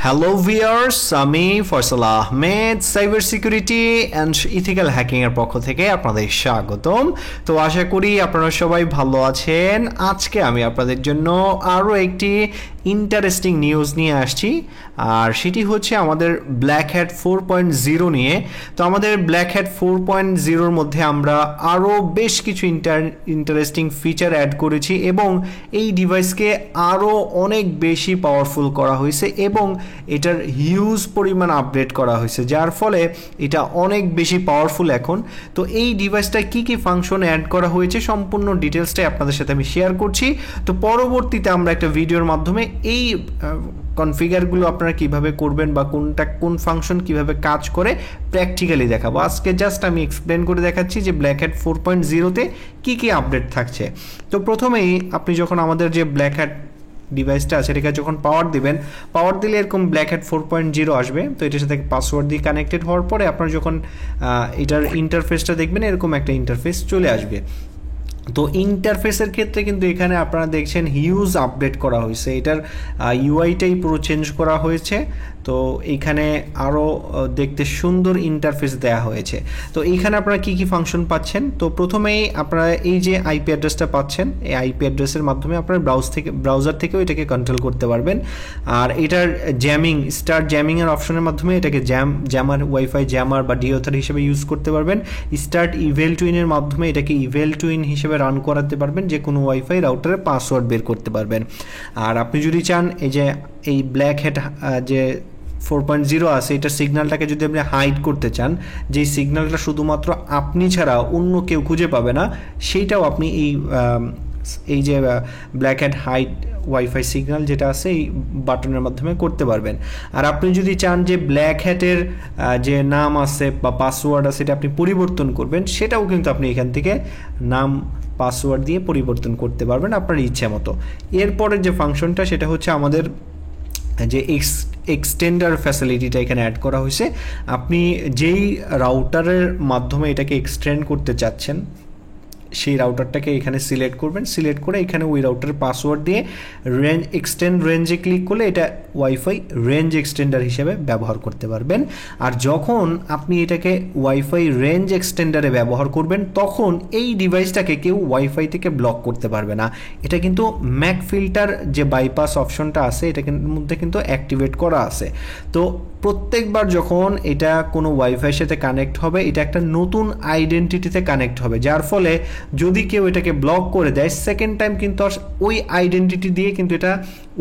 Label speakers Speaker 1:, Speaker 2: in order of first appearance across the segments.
Speaker 1: Hello viewers, আমি Faisal Ahmed cyber security and ethical hacking এর পক্ষ থেকে আপনাদের স্বাগতম। তো আশা করি আপনারা সবাই ভালো আছেন। আজকে আমি আপনাদের জন্য আরও একটি ইন্টারেস্টিং নিউজ নিয়ে আসছি, আর সেটি হচ্ছে আমাদের ব্ল্যাক হ্যাট 4.0 নিয়ে। তো আমাদের ব্ল্যাক হ্যাট 4.0-র মধ্যে আমরা আরও বেশ কিছু ইন্টারেস্টিং ফিচার অ্যাড করেছি এবং এই ডিভাইসকে আরও অনেক বেশি পাওয়ারফুল করা হয়েছে এবং এটার হিউজ পরিমাণ আপডেট করা হয়েছে, যার ফলে এটা অনেক বেশি পাওয়ারফুল এখন। তো এই ডিভাইসটায় কী কী ফাংশন অ্যাড করা হয়েছে সম্পূর্ণ ডিটেলসটাই আপনাদের সাথে আমি শেয়ার করছি। তো পরবর্তীতে আমরা একটা ভিডিওর মাধ্যমে এই কনফিগারগুলো আপনারা কিভাবে করবেন বা কোন ফাংশন কিভাবে কাজ করে প্র্যাকটিক্যালি দেখাবো। আজকে জাস্ট আমি এক্সপ্লেন করে দেখাচ্ছি যে ব্ল্যাক হ্যাট 4.0-তে কী কী আপডেট থাকছে। তো প্রথমেই আপনি যখন আমাদের যে ব্ল্যাক হ্যাট ডিভাইসটা আছে এটাকে যখন পাওয়ার দিলে এরকম ব্ল্যাক হ্যাট 4.0 আসবে। তো এটার সাথে পাসওয়ার্ড দিয়ে কানেক্টেড হওয়ার পরে আপনারা যখন এটার ইন্টারফেসটা দেখবেন এরকম একটা ইন্টারফেস চলে আসবে। তো ইন্টারফেসের ক্ষেত্রে কিন্তু এখানে আপনারা দেখছেন হিউজ আপডেট করা হয়েছে, এটার ইউআইটাই পুরো চেঞ্জ করা হয়েছে। তো এইখানে আরও দেখতে সুন্দর ইন্টারফেস দেওয়া হয়েছে। তো এইখানে আপনারা কী কী ফাংশন পাচ্ছেন, তো প্রথমেই আপনারা এই যে আইপি অ্যাড্রেসটা পাচ্ছেন, এই আইপি অ্যাড্রেসের মাধ্যমে আপনারা ব্রাউজার থেকেও এটাকে কন্ট্রোল করতে পারবেন। আর এটার স্টার্ট জ্যামিংয়ের অপশনের মাধ্যমে এটাকে জ্যামার ওয়াইফাই জ্যামার বা ডিওথার হিসেবে ইউজ করতে পারবেন। স্টার্ট ইভেল টুইনের মাধ্যমে এটাকে ইভেল টুইন হিসেবে রান করাতে পারবেন, যে কোনো ওয়াইফাই রাউটারের পাসওয়ার্ড বের করতে পারবেন। আর আপনি যদি চান এই ব্ল্যাক হ্যাট যে 4.0 আছে এটার সিগন্যালটাকে যদি আপনি হাইড করতে চান, যেই সিগন্যালটা শুধুমাত্র আপনি ছাড়া অন্য কেউ খুঁজে পাবে না, সেইটাও আপনি এই যে black hat hide wifi signal যেটা আছে এই বাটনের মাধ্যমে করতে পারবেন। আর আপনি যদি চান যে ব্ল্যাক হ্যাটের যে নাম আছে বা পাসওয়ার্ড আছে এটা আপনি পরিবর্তন করবেন, সেটাও কিন্তু আপনি এখান থেকে নাম পাসওয়ার্ড দিয়ে পরিবর্তন করতে পারবেন আপনার ইচ্ছে মতো। এরপরের যে ফাংশনটা সেটা হচ্ছে আমাদের যে এক্সটেন্ডার ফ্যাসিলিটিটা এখানে অ্যাড করা হয়েছে। আপনি যেই রাউটারের মাধ্যমে এটাকে এক্সটেন্ড করতে চাচ্ছেন সেই রাউটারটাকে এখানে সিলেক্ট করবেন, সিলেক্ট করে এখানে ওই রাউটারের পাসওয়ার্ড দিয়ে এক্সটেন্ড রেঞ্জে ক্লিক করলে এটা ওয়াইফাই রেঞ্জ এক্সটেন্ডার হিসেবে ব্যবহার করতে পারবেন। আর যখন আপনি এটাকে ওয়াইফাই রেঞ্জ এক্সটেন্ডারে ব্যবহার করবেন তখন এই ডিভাইসটাকে কেউ ওয়াইফাই থেকে ব্লক করতে পারবে না। এটা কিন্তু ম্যাক ফিল্টার যে বাইপাস অপশনটা আছে এটার মধ্যে কিন্তু অ্যাক্টিভেট করা আছে। তো প্রত্যেকবার যখন এটা কোনো ওয়াইফাইয়ের সাথে কানেক্ট হবে এটা একটা নতুন আইডেন্টিটিতে কানেক্ট হবে, যার ফলে যদি কেউ এটাকে ব্লক করে দেয় সেকেন্ড টাইম কিন্তু ওই আইডেন্টিটি দিয়ে কিন্তু এটা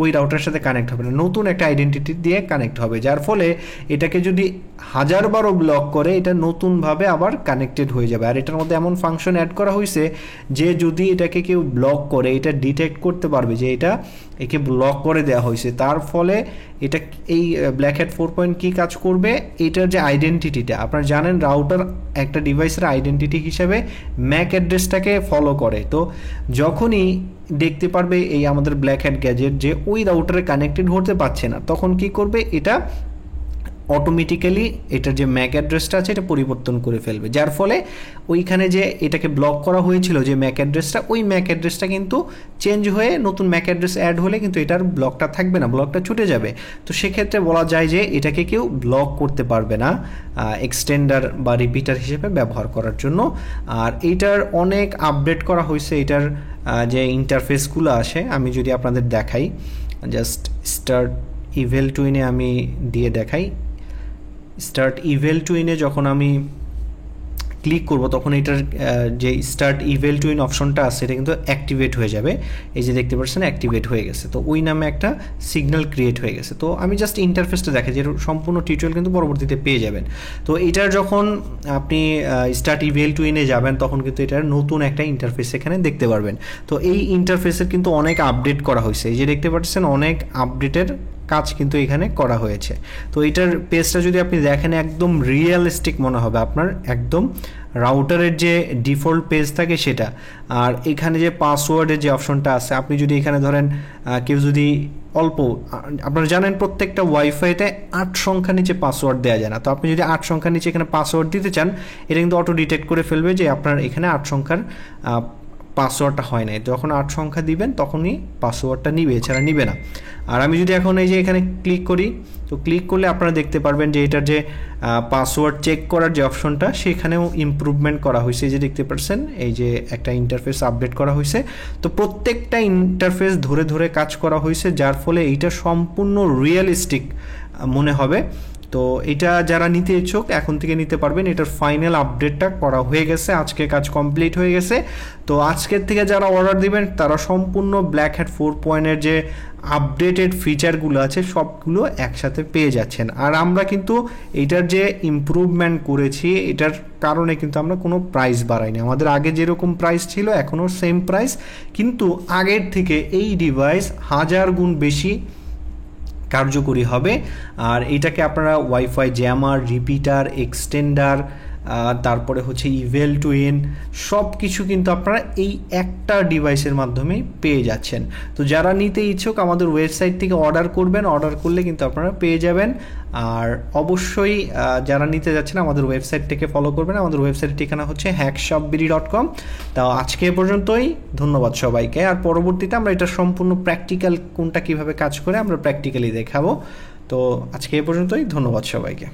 Speaker 1: ওই রাউটারের সাথে কানেক্ট হবে না, নতুন একটা আইডেন্টিটি দিয়ে কানেক্ট হবে, যার ফলে এটাকে যদি 1000বারও ব্লক করে এটা নতুনভাবে আবার কানেক্টেড হয়ে যাবে। আর এটার মধ্যে এমন ফাংশন অ্যাড করা হয়েছে যে যদি এটাকে কেউ ব্লক করে এটা ডিটেক্ট করতে পারবে যে একে ব্লক করে দেওয়া হয়েছে। তার ফলে এটা এই ব্ল্যাক হ্যাট 4 কি কাজ করবে, এটার যে আইডেন্টিটিটা আপনারা জানেন রাউটার একটা ডিভাইসের আইডেন্টিটি হিসাবে ম্যাক অ্যাড্রেসটাকে ফলো করে। তো যখনই দেখতে পারবে এই আমাদের ব্ল্যাক হ্যাট গ্যাজেট যে ওই রাউটারে কানেক্টেড হতে পারছে না, তখন কি করবে এটা অটোমেটিক্যালি এটার যে ম্যাক অ্যাড্রেসটা আছে এটা পরিবর্তন করে ফেলবে, যার ফলে ওইখানে যে এটাকে ব্লক করা হয়েছিল যে ম্যাক অ্যাড্রেসটা ওই ম্যাক অ্যাড্রেসটা কিন্তু চেঞ্জ হয়ে নতুন ম্যাক অ্যাড্রেস অ্যাড হলে কিন্তু এটার ব্লকটা থাকবে না, ব্লকটা ছুটে যাবে। তো সেক্ষেত্রে বলা যায় যে এটাকে কেউ ব্লক করতে পারবে না এক্সটেন্ডার বা রিপিটার হিসেবে ব্যবহার করার জন্য। আর এইটার অনেক আপডেট করা হয়েছে, এটার যে ইন্টারফেসগুলো আসে আমি যদি আপনাদের দেখাই, জাস্ট স্টার্ট ইভেল টুইনে আমি দিয়ে দেখাই। স্টার্ট ইভেল টুইনে যখন আমি ক্লিক করব তখন এটার যে স্টার্ট ইভেল টুইন অপশনটা আছে এটা কিন্তু অ্যাক্টিভেট হয়ে যাবে। এই যে দেখতে পাচ্ছেন অ্যাক্টিভেট হয়ে গেছে, তো ওই নামে একটা সিগন্যাল ক্রিয়েট হয়ে গেছে। তো আমি জাস্ট ইন্টারফেসটা দেখাই, যে সম্পূর্ণ টিউটোরিয়াল কিন্তু পরবর্তীতে পেয়ে যাবেন। তো এটার যখন আপনি স্টার্ট ইভেল টুইনে যাবেন তখন কিন্তু এটার নতুন একটা ইন্টারফেস এখানে দেখতে পারবেন। তো এই ইন্টারফেসের কিন্তু অনেক আপডেট করা হয়েছে, এই যে দেখতে পাচ্ছেন অনেক আপডেটের কাজ কিন্তু এখানে করা হয়েছে। তো এটার পেজটা যদি আপনি দেখেন একদম রিয়েলিস্টিক মনে হবে আপনার, একদম রাউটারের যে ডিফল্ট পেজ থাকে সেটা। আর এখানে যে পাসওয়ার্ডের যে অপশনটা আছে আপনি যদি এখানে ধরেন কেউ যদি অল্প, আপনারা জানেন প্রত্যেকটা ওয়াইফাইতে 8 সংখ্যা নিচে পাসওয়ার্ড দেওয়া যায় না, তো আপনি যদি 8 সংখ্যার নিচে এখানে পাসওয়ার্ড দিতে চান এটা কিন্তু অটো ডিটেক্ট করে ফেলবে যে আপনার এখানে 8 সংখ্যার পাসওয়ার্ডটা হয় নাই, যখন 8 সংখ্যা দিবেন তখনই পাসওয়ার্ডটা নিবে, এছাড়া নিবে না। আর আমি যদি এখন এই যে এখানে ক্লিক করি, তো ক্লিক করলে আপনারা দেখতে পারবেন যে এটার যে পাসওয়ার্ড চেক করার যে অপশনটা সেখানেও ইমপ্রুভমেন্ট করা হয়েছে, এই যে দেখতে পাচ্ছেন এই যে একটা ইন্টারফেস আপডেট করা হয়েছে। তো প্রত্যেকটা ইন্টারফেস ধরে ধরে কাজ করা হয়েছে, যার ফলে এইটা সম্পূর্ণ রিয়েলিস্টিক মনে হবে। তো এটা যারা নিতে ইচ্ছুক এখন থেকে নিতে পারবেন, এটার ফাইনাল আপডেটটা করা হয়ে গেছে, আজকে কাজ কমপ্লিট হয়ে গেছে। তো আজকের থেকে যারা অর্ডার দিবেন তারা সম্পূর্ণ ব্ল্যাক হ্যাট 4.0 যে আপডেটেড ফিচারগুলো আছে সবগুলো একসাথে পেয়ে যাচ্ছেন। আর আমরা কিন্তু এটার যে ইমপ্রুভমেন্ট করেছি এটার কারণে কিন্তু আমরা কোনো প্রাইস বাড়াইনি, আমাদের আগে যেরকম প্রাইস ছিল এখনও সেম প্রাইস, কিন্তু আগের থেকে এই ডিভাইস 1000 গুণ বেশি কার্যকরী হবে। আর এটাকে আপনারা ওয়াইফাই জ্যামার, রিপিটার, এক্সটেন্ডার, তারপরে হচ্ছে ইভেল টু এন সব কিছু কিন্তু আপনারা এই একটা ডিভাইসের মাধ্যমে পেয়ে যাচ্ছেন। তো যারা নিতে ইচ্ছুক আমাদের ওয়েবসাইট থেকে অর্ডার করবেন, অর্ডার করলে কিন্তু আপনারা পেয়ে যাবেন। আর অবশ্যই যারা নিতে যাচ্ছেন আমাদের ওয়েবসাইট থেকে ফলো করবেন, আমাদের ওয়েবসাইটের ঠিকানা হচ্ছে hackshopbiri.com। তো আজকে এ পর্যন্তই, ধন্যবাদ সবাইকে। আর পরবর্তীতে আমরা এটা সম্পূর্ণ প্র্যাকটিক্যাল কোনটা কিভাবে কাজ করে আমরা প্র্যাকটিক্যালি দেখাবো। তো আজকে এ পর্যন্তই, ধন্যবাদ সবাইকে।